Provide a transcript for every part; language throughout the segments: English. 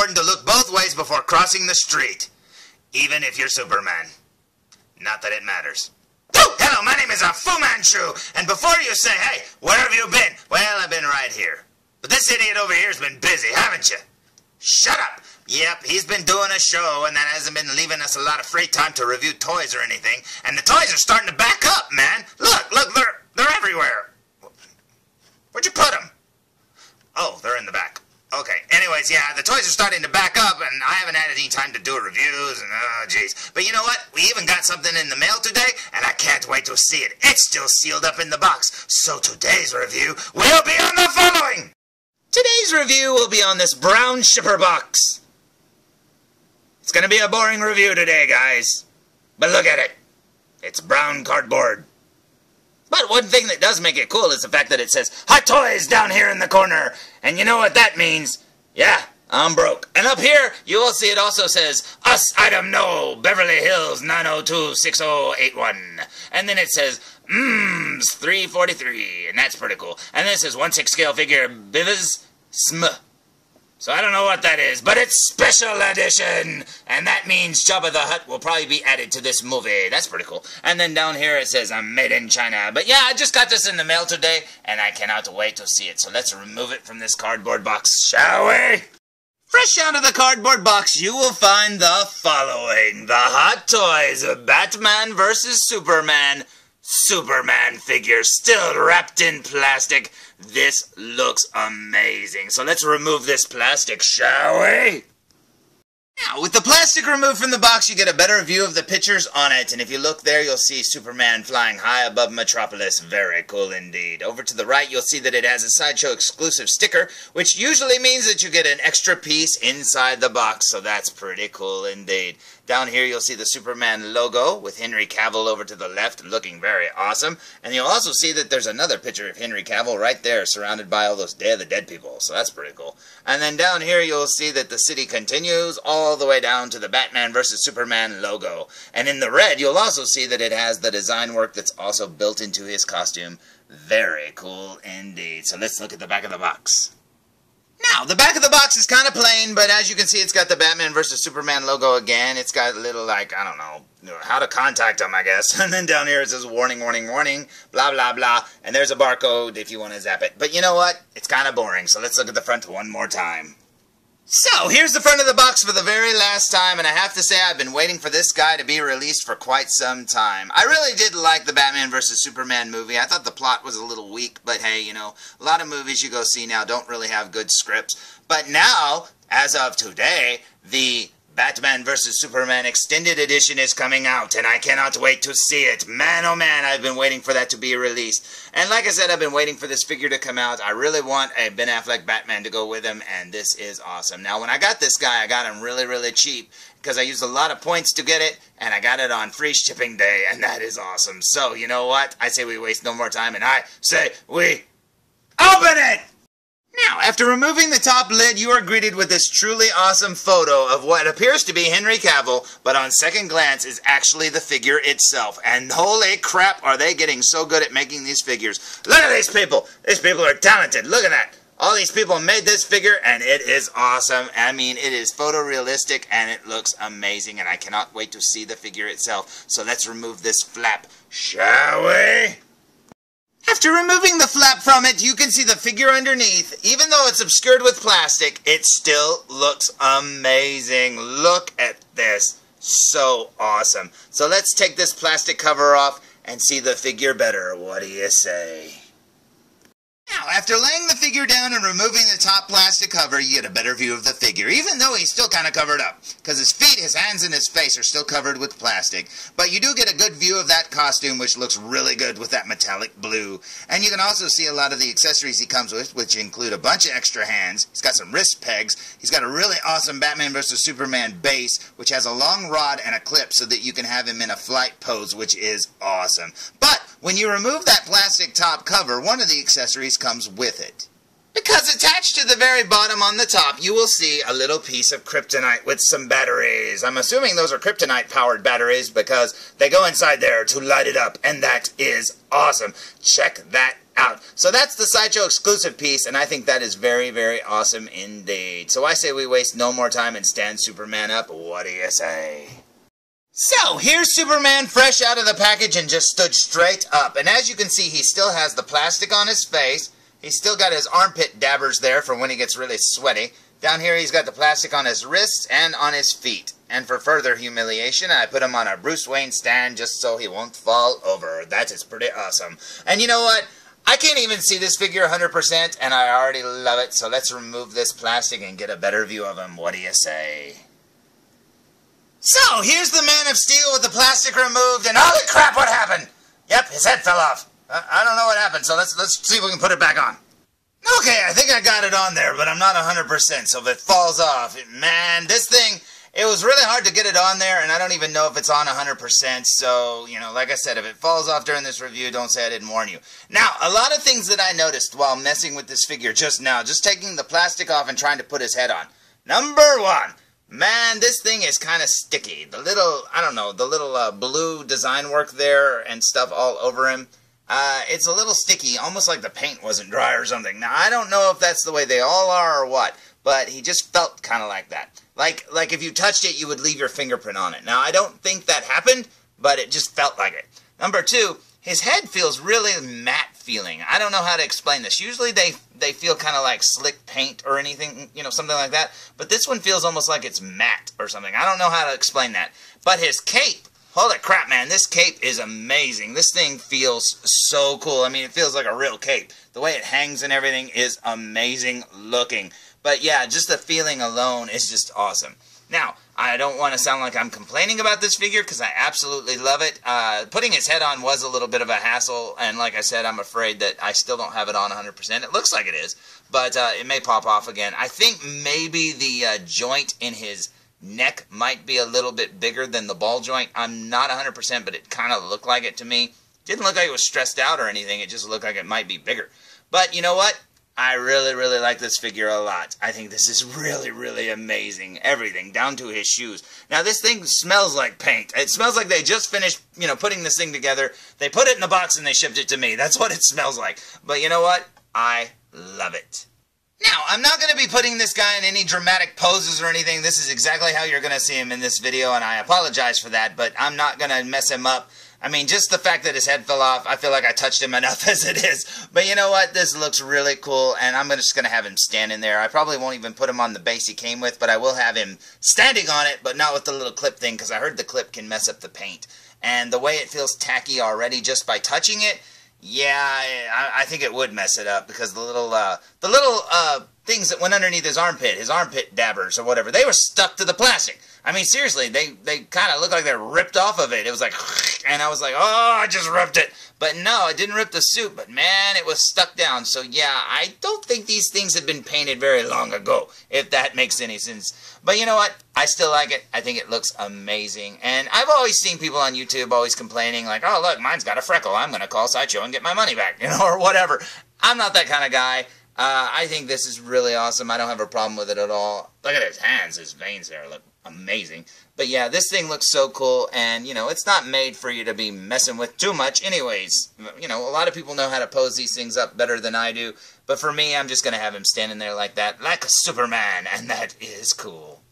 important to look both ways before crossing the street, even if you're Superman. Not that it matters. Oh, hello, my name is Fu Manchu, and before you say, hey, where have you been? Well, I've been right here. But this idiot over here has been busy, haven't you? Shut up! Yep, he's been doing a show, and that hasn't been leaving us a lot of free time to review toys or anything, and the toys are starting to back up, man! Look, they're everywhere! Where'd you put them? Oh, they're in the back. Okay, anyways, yeah, the toys are starting to back up, and I haven't had any time to do reviews, and oh, jeez. But you know what? We even got something in the mail today, and I can't wait to see it. It's still sealed up in the box, so today's review will be on the following! Today's review will be on this brown shipper box. It's gonna be a boring review today, guys. But look at it. It's brown cardboard. But one thing that does make it cool is the fact that it says, Hot Toys down here in the corner. And you know what that means? Yeah, I'm broke. And up here, you will see it also says, Us Item No, Beverly Hills 9026081. And then it says, 343. And that's pretty cool. And then it says 1/6 scale figure Bivas Sm. So I don't know what that is, but it's special edition! And that means Jabba the Hutt will probably be added to this movie. That's pretty cool. And then down here it says, I'm made in China. But yeah, I just got this in the mail today, and I cannot wait to see it. So let's remove it from this cardboard box, shall we? Fresh out of the cardboard box, you will find the following. The Hot Toys of Batman vs. Superman figure, still wrapped in plastic. This looks amazing. So let's remove this plastic, shall we? Now, with the plastic removed from the box, you get a better view of the pictures on it. And if you look there, you'll see Superman flying high above Metropolis. Very cool indeed. Over to the right, you'll see that it has a Sideshow exclusive sticker, which usually means that you get an extra piece inside the box. So that's pretty cool indeed. Down here, you'll see the Superman logo with Henry Cavill over to the left, looking very awesome. And you'll also see that there's another picture of Henry Cavill right there, surrounded by all those Day of the Dead people. So that's pretty cool. And then down here, you'll see that the city continues all the way down to the Batman vs. Superman logo. And in the red, you'll also see that it has the design work that's also built into his costume. Very cool indeed. So let's look at the back of the box. Now, the back of the box is kind of plain, but as you can see, it's got the Batman vs. Superman logo again. It's got a little, like, I don't know, how to contact them, I guess. And then down here it says, warning, warning, warning, blah, blah, blah. And there's a barcode if you want to zap it. But you know what? It's kind of boring, so let's look at the front one more time. So, here's the front of the box for the very last time, and I have to say I've been waiting for this guy to be released for quite some time. I really did like the Batman vs. Superman movie. I thought the plot was a little weak, but hey, you know, a lot of movies you go see now don't really have good scripts. But now, as of today, the Batman vs. Superman Extended Edition is coming out, and I cannot wait to see it. Man, oh man, I've been waiting for that to be released. And like I said, I've been waiting for this figure to come out. I really want a Ben Affleck Batman to go with him, and this is awesome. Now, when I got this guy, I got him really, really cheap, because I used a lot of points to get it, and I got it on free shipping day, and that is awesome. So, you know what? I say we waste no more time, and I say we open it! Now, after removing the top lid, you are greeted with this truly awesome photo of what appears to be Henry Cavill, but on second glance is actually the figure itself. And holy crap, are they getting so good at making these figures. Look at these people. These people are talented. Look at that. All these people made this figure, and it is awesome. I mean, it is photorealistic, and it looks amazing, and I cannot wait to see the figure itself. So let's remove this flap, shall we? After removing the flap from it, you can see the figure underneath. Even though it's obscured with plastic, it still looks amazing. Look at this. So awesome. So let's take this plastic cover off and see the figure better. What do you say? Now, after laying the figure down and removing the top plastic cover, you get a better view of the figure, even though he's still kind of covered up, because his feet, his hands, and his face are still covered with plastic. But you do get a good view of that costume, which looks really good with that metallic blue. And you can also see a lot of the accessories he comes with, which include a bunch of extra hands. He's got some wrist pegs. He's got a really awesome Batman vs. Superman base, which has a long rod and a clip so that you can have him in a flight pose, which is awesome. But when you remove that plastic top cover, one of the accessories comes with it. Because attached to the very bottom on the top, you will see a little piece of Kryptonite with some batteries. I'm assuming those are Kryptonite-powered batteries because they go inside there to light it up, and that is awesome. Check that out. So that's the Sideshow exclusive piece, and I think that is very, very awesome indeed. So I say we waste no more time and stand Superman up. What do you say? So, here's Superman fresh out of the package and just stood straight up. And as you can see, he still has the plastic on his face. He's still got his armpit dabbers there for when he gets really sweaty. Down here, he's got the plastic on his wrists and on his feet. And for further humiliation, I put him on a Bruce Wayne stand just so he won't fall over. That is pretty awesome. And you know what? I can't even see this figure 100%, and I already love it. So let's remove this plastic and get a better view of him. What do you say? So, here's the Man of Steel with the plastic removed, and holy crap, what happened? Yep, his head fell off. I don't know what happened, so let's see if we can put it back on. Okay, I think I got it on there, but I'm not 100%, so if it falls off, man, this thing, it was really hard to get it on there, and I don't even know if it's on 100%, so, you know, like I said, if it falls off during this review, don't say I didn't warn you. Now, a lot of things that I noticed while messing with this figure just now, just taking the plastic off and trying to put his head on. Number one. Man, this thing is kind of sticky. The little, I don't know, the little blue design work there and stuff all over him, it's a little sticky, almost like the paint wasn't dry or something. Now, I don't know if that's the way they all are or what, but he just felt kind of like that. Like if you touched it, you would leave your fingerprint on it. Now, I don't think that happened, but it just felt like it. Number two, his head feels really matte feeling. I don't know how to explain this. Usually they feel kind of like slick paint or anything, you know, something like that. But this one feels almost like it's matte or something. I don't know how to explain that. But his cape, holy crap, man, this cape is amazing. This thing feels so cool. I mean, it feels like a real cape. The way it hangs and everything is amazing looking. But yeah, just the feeling alone is just awesome. Now, I don't want to sound like I'm complaining about this figure because I absolutely love it. Putting his head on was a little bit of a hassle, and like I said, I'm afraid that I still don't have it on 100%. It looks like it is, but it may pop off again. I think maybe the joint in his neck might be a little bit bigger than the ball joint. I'm not 100%, but it kind of looked like it to me. Didn't look like it was stressed out or anything. It just looked like it might be bigger. But you know what? I really, really like this figure a lot. I think this is really, really amazing. Everything, down to his shoes. Now, this thing smells like paint. It smells like they just finished, you know, putting this thing together. They put it in a box and they shipped it to me. That's what it smells like. But you know what? I love it. Now, I'm not going to be putting this guy in any dramatic poses or anything. This is exactly how you're going to see him in this video, and I apologize for that, but I'm not going to mess him up. I mean, just the fact that his head fell off, I feel like I touched him enough as it is. But you know what? This looks really cool, and I'm just going to have him standing there. I probably won't even put him on the base he came with, but I will have him standing on it, but not with the little clip thing, because I heard the clip can mess up the paint. And the way it feels tacky already just by touching it, yeah, I think it would mess it up, because the little things that went underneath his armpit dabbers or whatever, they were stuck to the plastic. I mean, seriously, they kind of look like they're ripped off of it. It was like, and I was like, oh, I just ripped it. But no, it didn't rip the suit, but man, it was stuck down. So yeah, I don't think these things have been painted very long ago, if that makes any sense. But you know what? I still like it. I think it looks amazing. And I've always seen people on YouTube always complaining like, oh, look, mine's got a freckle. I'm going to call Sideshow and get my money back, you know, or whatever. I'm not that kind of guy. I think this is really awesome. I don't have a problem with it at all. Look at his hands, his veins there look amazing. But yeah, this thing looks so cool, and you know, it's not made for you to be messing with too much anyways. You know, a lot of people know how to pose these things up better than I do, but for me, I'm just going to have him standing there like that, like a Superman, and that is cool.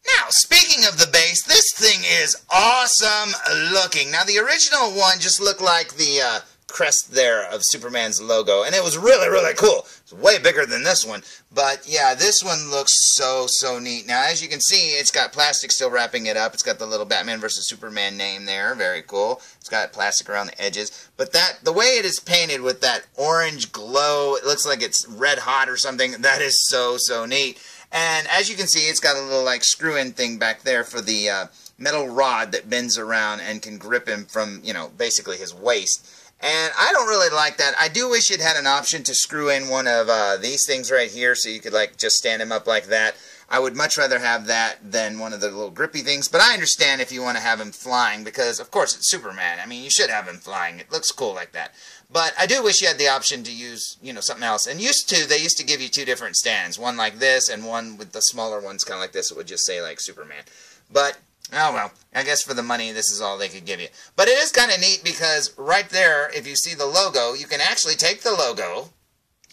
Now, speaking of the base, this thing is awesome looking. Now, the original one just looked like the crest there of Superman's logo, and it was really, really cool. It's way bigger than this one, but yeah, this one looks so, so neat. Now, as you can see, it's got plastic still wrapping it up. It's got the little Batman vs. Superman name there, very cool. It's got plastic around the edges, but the way it is painted with that orange glow, it looks like it's red hot or something. That is so, so neat. And as you can see, it's got a little like screw-in thing back there for the metal rod that bends around and can grip him from, you know, basically his waist. And I don't really like that. I do wish it had an option to screw in one of these things right here so you could like just stand him up like that. I would much rather have that than one of the little grippy things. But I understand if you want to have him flying because, of course, it's Superman. I mean, you should have him flying. It looks cool like that. But I do wish you had the option to use, you know, something else. And they used to give you two different stands. One like this and one with the smaller ones kind of like this. It would just say like Superman. But Oh, well, I guess for the money, this is all they could give you. But it is kind of neat because right there, if you see the logo, you can actually take the logo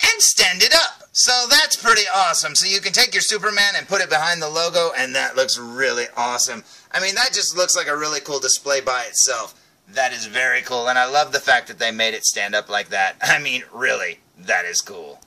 and stand it up. So that's pretty awesome. So you can take your Superman and put it behind the logo, and that looks really awesome. I mean, that just looks like a really cool display by itself. That is very cool, and I love the fact that they made it stand up like that. I mean, really, that is cool.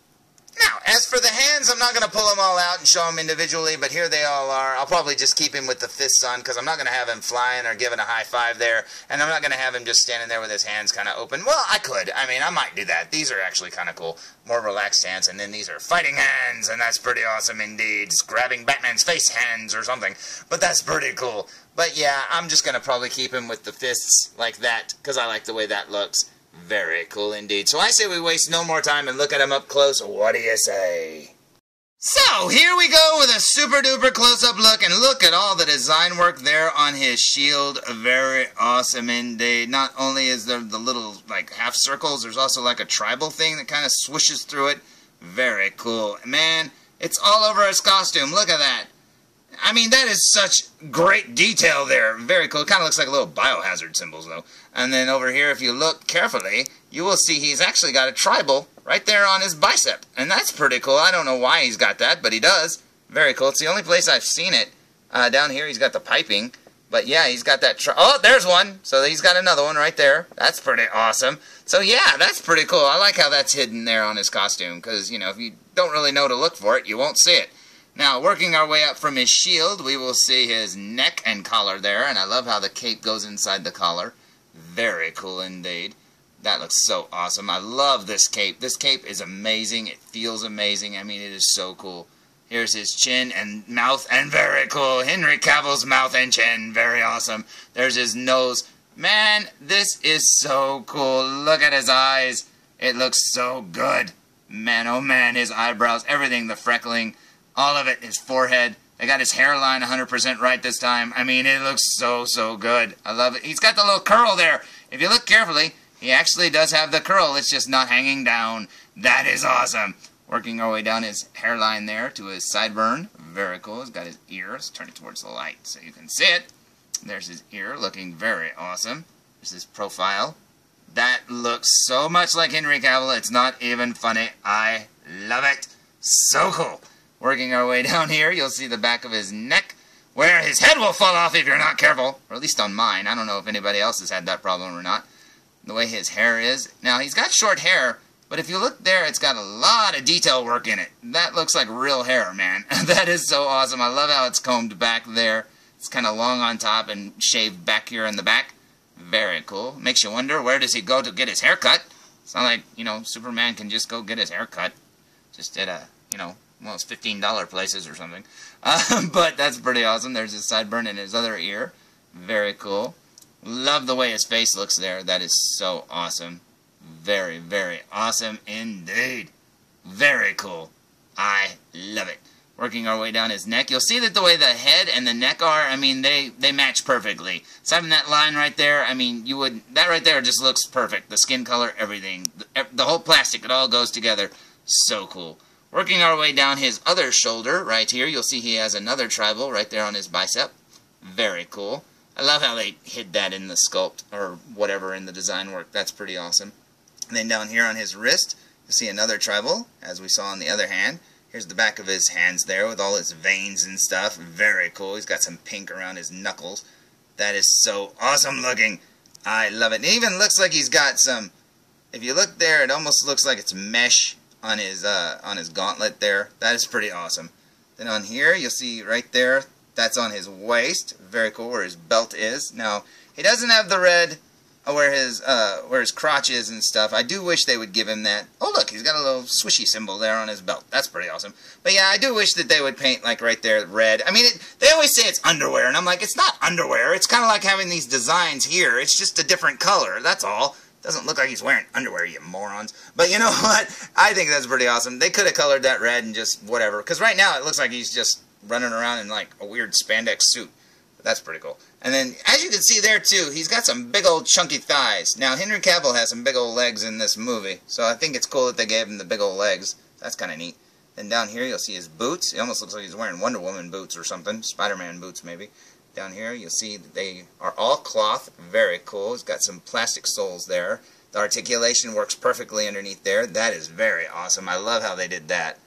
Now, as for the hands, I'm not going to pull them all out and show them individually, but here they all are. I'll probably just keep him with the fists on, because I'm not going to have him flying or giving a high five there, and I'm not going to have him just standing there with his hands kind of open. Well, I could. I mean, I might do that. These are actually kind of cool. More relaxed hands, and then these are fighting hands, and that's pretty awesome indeed. It's grabbing Batman's face hands or something, but that's pretty cool. But yeah, I'm just going to probably keep him with the fists like that, because I like the way that looks. Very cool indeed. So I say we waste no more time and look at him up close. What do you say? So here we go with a super duper close-up look, and look at all the design work there on his shield. Very awesome indeed. Not only is there the little like half circles, there's also like a tribal thing that kind of swishes through it. Very cool. Man, it's all over his costume. Look at that. I mean, that is such great detail there. Very cool. It kind of looks like little biohazard symbols, though. And then over here, if you look carefully, you will see he's actually got a tribal right there on his bicep. And that's pretty cool. I don't know why he's got that, but he does. Very cool. It's the only place I've seen it. Down here, he's got the piping. But yeah, he's got that... Oh, there's one. So he's got another one right there. That's pretty awesome. So yeah, that's pretty cool. I like how that's hidden there on his costume. Because, you know, if you don't really know to look for it, you won't see it. Now, working our way up from his shield, we will see his neck and collar there, and I love how the cape goes inside the collar. Very cool indeed. That looks so awesome. I love this cape. This cape is amazing. It feels amazing. I mean, it is so cool. Here's his chin and mouth, and very cool. Henry Cavill's mouth and chin. Very awesome. There's his nose. Man, this is so cool. Look at his eyes. It looks so good. Man, oh man, his eyebrows, everything, the freckling. All of it, his forehead. They got his hairline 100% right this time. I mean, it looks so, so good. I love it. He's got the little curl there. If you look carefully, he actually does have the curl. It's just not hanging down. That is awesome. Working our way down his hairline there to his sideburn. Very cool. He's got his ear. Let's turn it towards the light so you can see it. There's his ear, looking very awesome. There's his profile. That looks so much like Henry Cavill. It's not even funny. I love it. So cool. Working our way down here, you'll see the back of his neck, where his head will fall off if you're not careful. Or at least on mine. I don't know if anybody else has had that problem or not. The way his hair is. Now, he's got short hair, but if you look there, it's got a lot of detail work in it. That looks like real hair, man. That is so awesome. I love how it's combed back there. It's kind of long on top and shaved back here in the back. Very cool. Makes you wonder, where does he go to get his hair cut? It's not like, you know, Superman can just go get his hair cut. Just at a, you know... well, it's $15 places or something. But that's pretty awesome. There's his sideburn and his other ear. Very cool. Love the way his face looks there. That is so awesome. Very, very awesome indeed. Very cool. I love it. Working our way down his neck, you'll see that the way the head and the neck are, I mean, they match perfectly. So having that line right there, I mean, you would, that right there just looks perfect. The skin color, everything. The whole plastic, it all goes together. So cool. Working our way down his other shoulder, right here, you'll see he has another tribal right there on his bicep. Very cool. I love how they hid that in the sculpt, or whatever, in the design work. That's pretty awesome. And then down here on his wrist, you'll see another tribal, as we saw on the other hand. Here's the back of his hands there with all his veins and stuff. Very cool. He's got some pink around his knuckles. That is so awesome looking. I love it. It even looks like he's got some, if you look there, it almost looks like it's mesh on his gauntlet there. That is pretty awesome. Then on here, you'll see right there, that's on his waist. Very cool, where his belt is. Now, he doesn't have the red where his crotch is and stuff. I do wish they would give him that. Oh, look, he's got a little swishy symbol there on his belt. That's pretty awesome. But yeah, I do wish that they would paint, like, right there, red. I mean, they always say it's underwear, and I'm like, it's not underwear. It's kind of like having these designs here. It's just a different color. That's all. Doesn't look like he's wearing underwear, you morons. But you know what? I think that's pretty awesome. They could have colored that red and just whatever. Because right now, it looks like he's just running around in, like, a weird spandex suit. But that's pretty cool. And then, as you can see there, too, he's got some big old chunky thighs. Now, Henry Cavill has some big old legs in this movie. So I think it's cool that they gave him the big old legs. That's kind of neat. Then down here, you'll see his boots. He almost looks like he's wearing Wonder Woman boots or something. Spider-Man boots, maybe. Down here, you'll see that they are all cloth. Very cool. It's got some plastic soles there. The articulation works perfectly underneath there. That is very awesome. I love how they did that.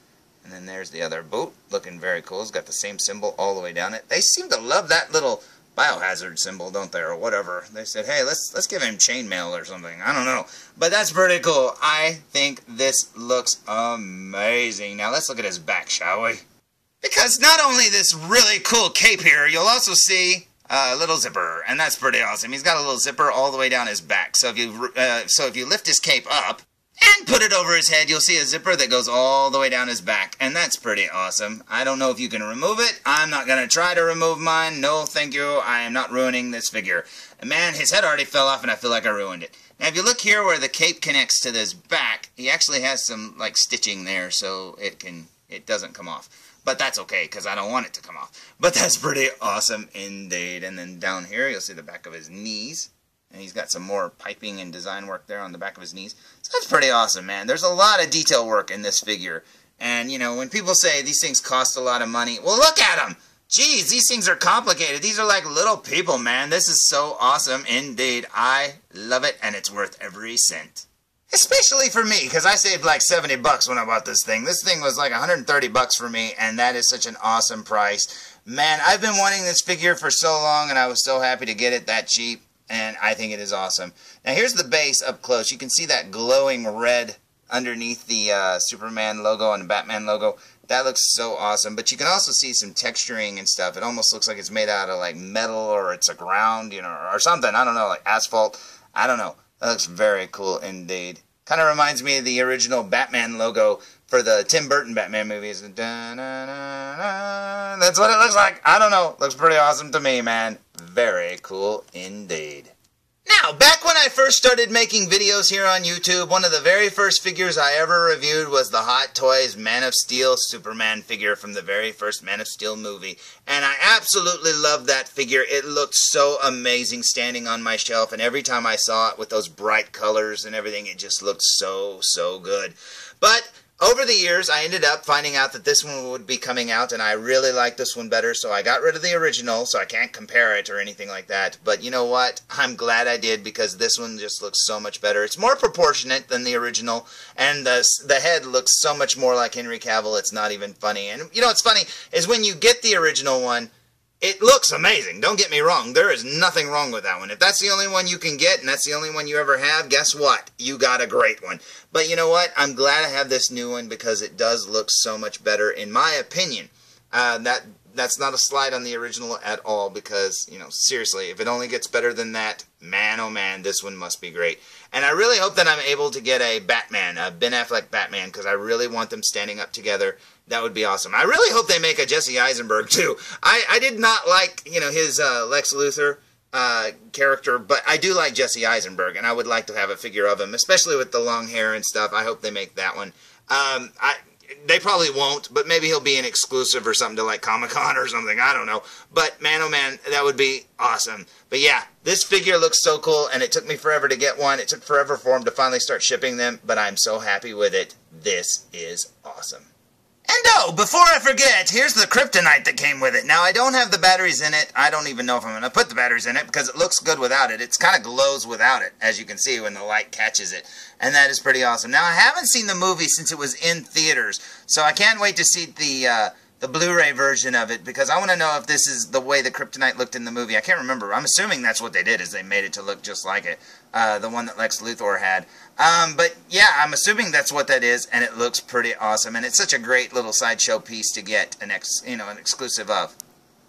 And then there's the other boot, looking very cool. It's got the same symbol all the way down it. They seem to love that little biohazard symbol, don't they, or whatever. They said, hey, let's give him chainmail or something. I don't know. But that's pretty cool. I think this looks amazing. Now let's look at his back, shall we? Because not only this really cool cape here, you'll also see a little zipper, and that's pretty awesome. He's got a little zipper all the way down his back. So if you lift his cape up and put it over his head, you'll see a zipper that goes all the way down his back, and that's pretty awesome. I don't know if you can remove it. I'm not going to try to remove mine. No, thank you. I am not ruining this figure. And man, his head already fell off, and I feel like I ruined it. Now, if you look here where the cape connects to this back, he actually has some like stitching there, so it doesn't come off. But that's okay, because I don't want it to come off. But that's pretty awesome indeed. And then down here, you'll see the back of his knees. And he's got some more piping and design work there on the back of his knees. So that's pretty awesome, man. There's a lot of detail work in this figure. And, you know, when people say these things cost a lot of money, well, look at them! Jeez, these things are complicated. These are like little people, man. This is so awesome indeed. I love it, and it's worth every cent. Especially for me, because I saved like 70 bucks when I bought this thing. This thing was like 130 bucks for me, and that is such an awesome price. Man, I've been wanting this figure for so long, and I was so happy to get it that cheap, and I think it is awesome. Now here's the base up close. You can see that glowing red underneath the Superman logo and the Batman logo. That looks so awesome, but you can also see some texturing and stuff. It almost looks like it's made out of like metal, or it's a ground, you know, or something. I don't know, like asphalt. I don't know. That looks very cool indeed. Kind of reminds me of the original Batman logo for the Tim Burton Batman movies. That's what it looks like. I don't know. Looks pretty awesome to me, man. Very cool indeed. Now, back when I first started making videos here on YouTube, one of the very first figures I ever reviewed was the Hot Toys Man of Steel Superman figure from the very first Man of Steel movie. And I absolutely loved that figure. It looked so amazing standing on my shelf, and every time I saw it with those bright colors and everything, it just looked so, so good. But over the years, I ended up finding out that this one would be coming out, and I really liked this one better, so I got rid of the original, so I can't compare it or anything like that. But you know what? I'm glad I did, because this one just looks so much better. It's more proportionate than the original, and the head looks so much more like Henry Cavill, it's not even funny. And you know what's funny is when you get the original one, it looks amazing. Don't get me wrong. There is nothing wrong with that one. If that's the only one you can get, and that's the only one you ever have, guess what? You got a great one. But you know what? I'm glad I have this new one, because it does look so much better, in my opinion. That's not a slight on the original at all, because, you know, seriously, if it only gets better than that, man, oh man, this one must be great. And I really hope that I'm able to get a Batman, a Ben Affleck Batman, because I really want them standing up together. That would be awesome. I really hope they make a Jesse Eisenberg, too. I did not like, you know, his Lex Luthor character, but I do like Jesse Eisenberg, and I would like to have a figure of him, especially with the long hair and stuff. I hope they make that one. They probably won't, but maybe he'll be an exclusive or something to like Comic-Con or something. I don't know. But man, oh man, that would be awesome. But yeah, this figure looks so cool, and it took me forever to get one. It took forever for them to finally start shipping them, but I'm so happy with it. This is awesome. And oh, before I forget, here's the Kryptonite that came with it. Now, I don't have the batteries in it. I don't even know if I'm going to put the batteries in it, because it looks good without it. It kind of glows without it, as you can see when the light catches it. And that is pretty awesome. Now, I haven't seen the movie since it was in theaters, so I can't wait to see the Blu-ray version of it, because I want to know if this is the way the Kryptonite looked in the movie. I can't remember. I'm assuming that's what they did, is they made it to look just like it, the one that Lex Luthor had. But yeah, I'm assuming that's what that is, and it looks pretty awesome, and it's such a great little sideshow piece to get an exclusive of.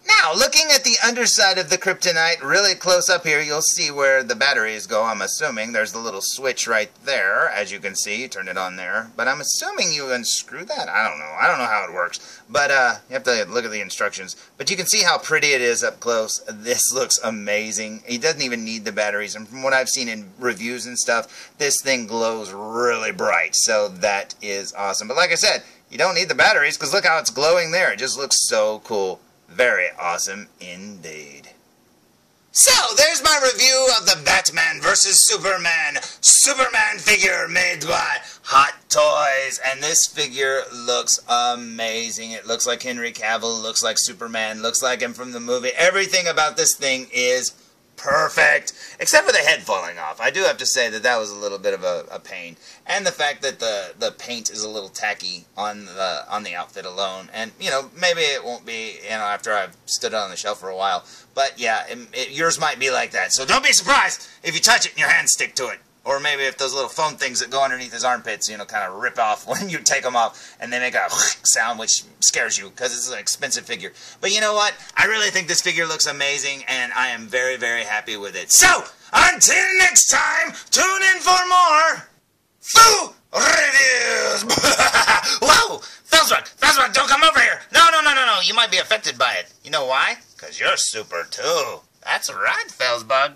Now, looking at the underside of the Kryptonite, really close up here, you'll see where the batteries go, I'm assuming. There's the little switch right there, as you can see. Turn it on there. But I'm assuming you unscrew that. I don't know. I don't know how it works. But you have to look at the instructions. But you can see how pretty it is up close. This looks amazing. He doesn't even need the batteries. And from what I've seen in reviews and stuff, this thing glows really bright. So that is awesome. But like I said, you don't need the batteries, because look how it's glowing there. It just looks so cool. Very awesome indeed. So, there's my review of the Batman vs. Superman figure made by Hot Toys, and this figure looks amazing. It looks like Henry Cavill, looks like Superman, looks like him from the movie. Everything about this thing is perfect, except for the head falling off. I do have to say that that was a little bit of a pain, and the fact that the paint is a little tacky on the outfit alone. And you know, maybe it won't be, you know, after I've stood it on the shelf for a while. But yeah, yours might be like that. So don't be surprised if you touch it and your hands stick to it. Or maybe if those little foam things that go underneath his armpits, you know, kind of rip off when you take them off, and they make a sound which scares you because it's an expensive figure. But you know what? I really think this figure looks amazing, and I am very, very happy with it. So, until next time, tune in for more Foo Reviews! Whoa! Felzbug, don't come over here! No, you might be affected by it. You know why? Because you're super too. That's right, Felzbug.